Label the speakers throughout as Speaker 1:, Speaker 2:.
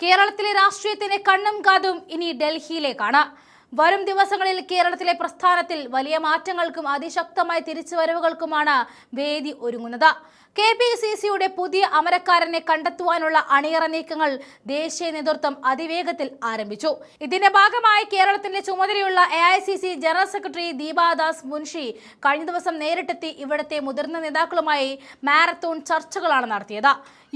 Speaker 1: കേരളത്തിലെ രാഷ്ട്രീയത്തിന്റെ കണ്ണും കാതും ഇനി ഡൽഹിയിലേക്കാണ്. വരും ദിവസങ്ങളിൽ കേരളത്തിലെ പ്രസ്ഥാനത്തിൽ വലിയ മാറ്റങ്ങൾക്കും അതിശക്തമായ തിരിച്ചുവരവുകൾക്കുമാണ് വേദി ഒരുങ്ങുന്നത്. KPCCയുടെ പുതിയ അമരക്കാരനെ കണ്ടെത്തുവാനുള്ള അണിയറ നീക്കങ്ങൾ ദേശീയ നേതൃത്വം അതിവേഗത്തിൽ ആരംഭിച്ചു. ഇതിന്റെ ഭാഗമായി കേരളത്തിന്റെ ചുമതലയുള്ള AICC general secretary Deepa Das Munshi കഴിഞ്ഞ ദിവസം നേരിട്ടെത്തി ഇവിടുത്തെ മുതിർന്ന നേതാക്കളുമായി മാരത്തോൺ ചർച്ചകളാണ് നടത്തിയത്.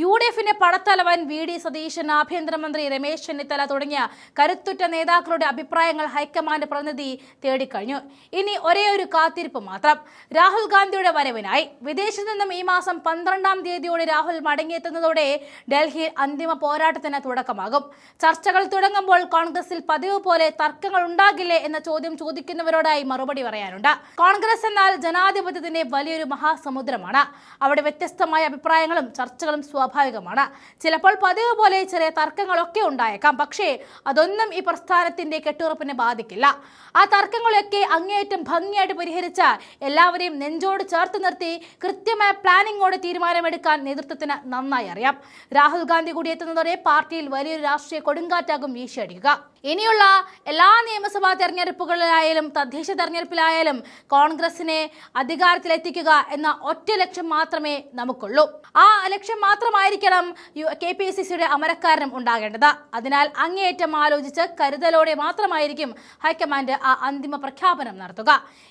Speaker 1: UDFന്റെ പടത്തലവൻ VD സതീശൻ, ആഭ്യന്തരമന്ത്രി രമേശ് ചെന്നിത്തല തുടങ്ങിയ കരുത്തുറ്റ നേതാക്കളുടെ അഭിപ്രായങ്ങൾ ഹൈക്കമാൻഡ് പ്രതിനിധി തേടിക്കഴിഞ്ഞു. ഇനി ഒരേ ഒരു കാത്തിരിപ്പ് മാത്രം രാഹുൽ ഗാന്ധിയുടെ വരവിനായി. വിദേശത്ത് നിന്നും ഈ മാസം 12-ാം തീയതിയോടെ രാഹുൽ മടങ്ങിയെത്തുന്നതോടെ ഡൽഹിയിൽ അന്തിമ പോരാട്ടത്തിന് തുടക്കമാകും. ചർച്ചകൾ തുടങ്ങുമ്പോൾ കോൺഗ്രസിൽ പതിവ് പോലെ തർക്കങ്ങൾ ഉണ്ടാകില്ലേ എന്ന ചോദ്യം ചോദിക്കുന്നവരോടായി മറുപടി പറയാനുണ്ട്. കോൺഗ്രസ് എന്നാൽ ജനാധിപത്യത്തിന്റെ വലിയൊരു മഹാസമുദ്രമാണ്. അവിടെ വ്യത്യസ്തമായ അഭിപ്രായങ്ങളും ചർച്ചകളും സ്വാഭാവികമാണ്. ചിലപ്പോൾ പതിവ് പോലെ ചെറിയ തർക്കങ്ങളൊക്കെ ഉണ്ടായേക്കാം. പക്ഷേ അതൊന്നും ഈ പ്രസ്ഥാനത്തിന്റെ കെട്ടുറപ്പിനെ ബാധിക്കില്ല. ആ തർക്കങ്ങളൊക്കെ അങ്ങേയറ്റം ഭംഗിയായിട്ട് പരിഹരിച്ച എല്ലാവരെയും നെഞ്ചോട് ചേർത്ത് നിർത്തി കൃത്യമായ പ്ലാനിങ്ങോടെ തീരുമാനമെടുക്കാൻ നേതൃത്വത്തിന് നന്നായി അറിയാം. രാഹുൽ ഗാന്ധി കൂടി എത്തുന്നതോടെ പാർട്ടിയിൽ വലിയൊരു രാഷ്ട്രീയ കൊടുങ്കാറ്റാകും വീശിയടിക്കുക. ഇനിയുള്ള എല്ലാ നിയമസഭാ തെരഞ്ഞെടുപ്പുകളിലായാലും തദ്ദേശ തെരഞ്ഞെടുപ്പിലായാലും കോൺഗ്രസിനെ അധികാരത്തിലെത്തിക്കുക എന്ന ഒറ്റ ലക്ഷ്യം മാത്രമേ നമുക്കുള്ളൂ. ആ ലക്ഷ്യം മാത്രമായിരിക്കണം KPCCയുടെ അമരക്കാരനും ഉണ്ടാകേണ്ടത്. അതിനാൽ അങ്ങേയറ്റം ആലോചിച്ച് കരുതലോടെ മാത്രമായിരിക്കും ഹൈക്കമാൻഡ് ആ അന്തിമ പ്രഖ്യാപനം നടത്തുക.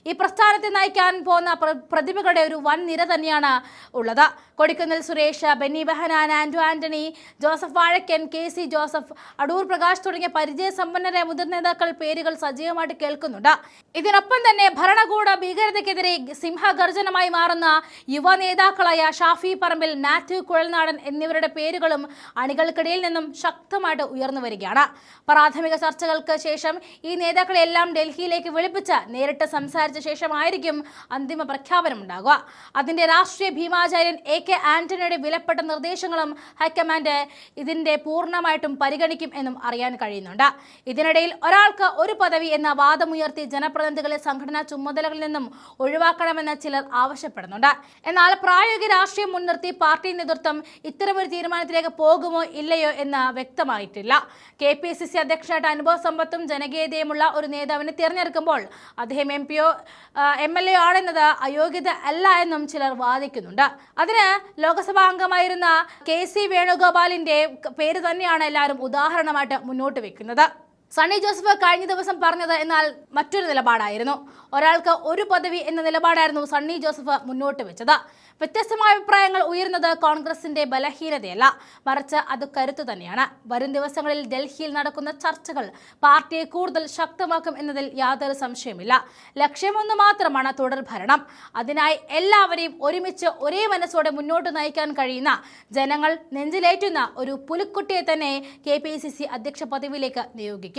Speaker 1: ഈ പ്രസ്ഥാനത്തെ നയിക്കാൻ പോകുന്ന പ്രതിഭകളുടെ ഒരു വൻ നിര തന്നെയാണ് ഉള്ളത്. Kodikunnil Suresh, Benny Behanan, Anto Antony, Joseph Vazhakkan, KC Joseph, Adoor Prakash തുടങ്ങിയ പരിചയസമ്പന്നരായ മുതിർന്ന നേതാക്കൾ പേരുകൾ സജീവമായിട്ട് കേൾക്കുന്നുണ്ട്. ഇതിനൊപ്പം തന്നെ ഭരണകൂട ഭീകരതയ്ക്കെതിരെ സിംഹഗർജനമായി മാറുന്ന യുവ നേതാക്കളായ ഷാഫി പറമ്പിൽ, മാത്യു കുഴൽനാടൻ എന്നിവരുടെ പേരുകളും അണികൾക്കിടയിൽ നിന്നും ശക്തമായിട്ട് ഉയർന്നു വരികയാണ്. പ്രാഥമിക ചർച്ചകൾക്ക് ശേഷം ഈ നേതാക്കളെല്ലാം ഡൽഹിയിലേക്ക് വിളിപ്പിച്ച് നേരിട്ട് സംസാരിച്ച ശേഷമായിരിക്കും അന്തിമ പ്രഖ്യാപനം ഉണ്ടാകുക. അതിന്റെ രാഷ്ട്രീയ ഭീമാചാര്യൻ AK ആന്റണിയുടെ വിലപ്പെട്ട നിർദ്ദേശങ്ങളും ഹൈക്കമാൻഡ് ഇതിന്റെ പൂർണ്ണമായിട്ടും പരിഗണിക്കും എന്നും അറിയാൻ കഴിയുന്നുണ്ട്. ഇതിനിടയിൽ ഒരാൾക്ക് ഒരു പദവി എന്ന വാദമുയർത്തി ജനപ്രതിനിധികളെ സംഘടനാ ചുമതലകളിൽ നിന്നും ഒഴിവാക്കണമെന്ന് ചിലർ ആവശ്യപ്പെടുന്നുണ്ട്. എന്നാൽ പ്രായോഗിക രാഷ്ട്രീയം മുൻനിർത്തി പാർട്ടി നേതൃത്വം ഇത്തരമൊരു തീരുമാനത്തിലേക്ക് പോകുമോ ഇല്ലയോ എന്ന് വ്യക്തമായിട്ടില്ല. KPCC അധ്യക്ഷനായിട്ട് അനുഭവ സമ്പത്തും ജനകീയതയുമുള്ള ഒരു നേതാവിനെ തിരഞ്ഞെടുക്കുമ്പോൾ അദ്ദേഹം MPയോ MLA ആണെന്നത് അയോഗ്യത അല്ല എന്നും ചിലർ വാദിക്കുന്നുണ്ട്. അതിന് ലോക്സഭാ അംഗമായിരുന്ന KC വേണുഗോപാലിന്റെ പേര് തന്നെയാണ് എല്ലാവരും ഉദാഹരണമായിട്ട് മുന്നോട്ട് വെക്കുന്നത്. സണ്ണി ജോസഫ് കഴിഞ്ഞ ദിവസം പറഞ്ഞത് എന്നാൽ മറ്റൊരു നിലപാടായിരുന്നു. ഒരാൾക്ക് ഒരു പദവി എന്ന നിലപാടായിരുന്നു സണ്ണി ജോസഫ് മുന്നോട്ട് വെച്ചത്. വ്യത്യസ്തമായ അഭിപ്രായങ്ങൾ ഉയരുന്നത് കോൺഗ്രസിന്റെ ബലഹീനതയല്ല, മറിച്ച് അത് കരുത്ത് തന്നെയാണ്. വരും ദിവസങ്ങളിൽ ഡൽഹിയിൽ നടക്കുന്ന ചർച്ചകൾ പാർട്ടിയെ കൂടുതൽ ശക്തമാക്കും എന്നതിൽ യാതൊരു സംശയമില്ല. ലക്ഷ്യമൊന്നു മാത്രമാണ് തുടർ ഭരണം. അതിനായി എല്ലാവരെയും ഒരുമിച്ച് ഒരേ മനസ്സോടെ മുന്നോട്ട് നയിക്കാൻ കഴിയുന്ന ജനങ്ങൾ നെഞ്ചിലേറ്റുന്ന ഒരു പുലിക്കുട്ടിയെ തന്നെ KPCC അധ്യക്ഷ പദവിയിലേക്ക് നിയോഗിക്കും.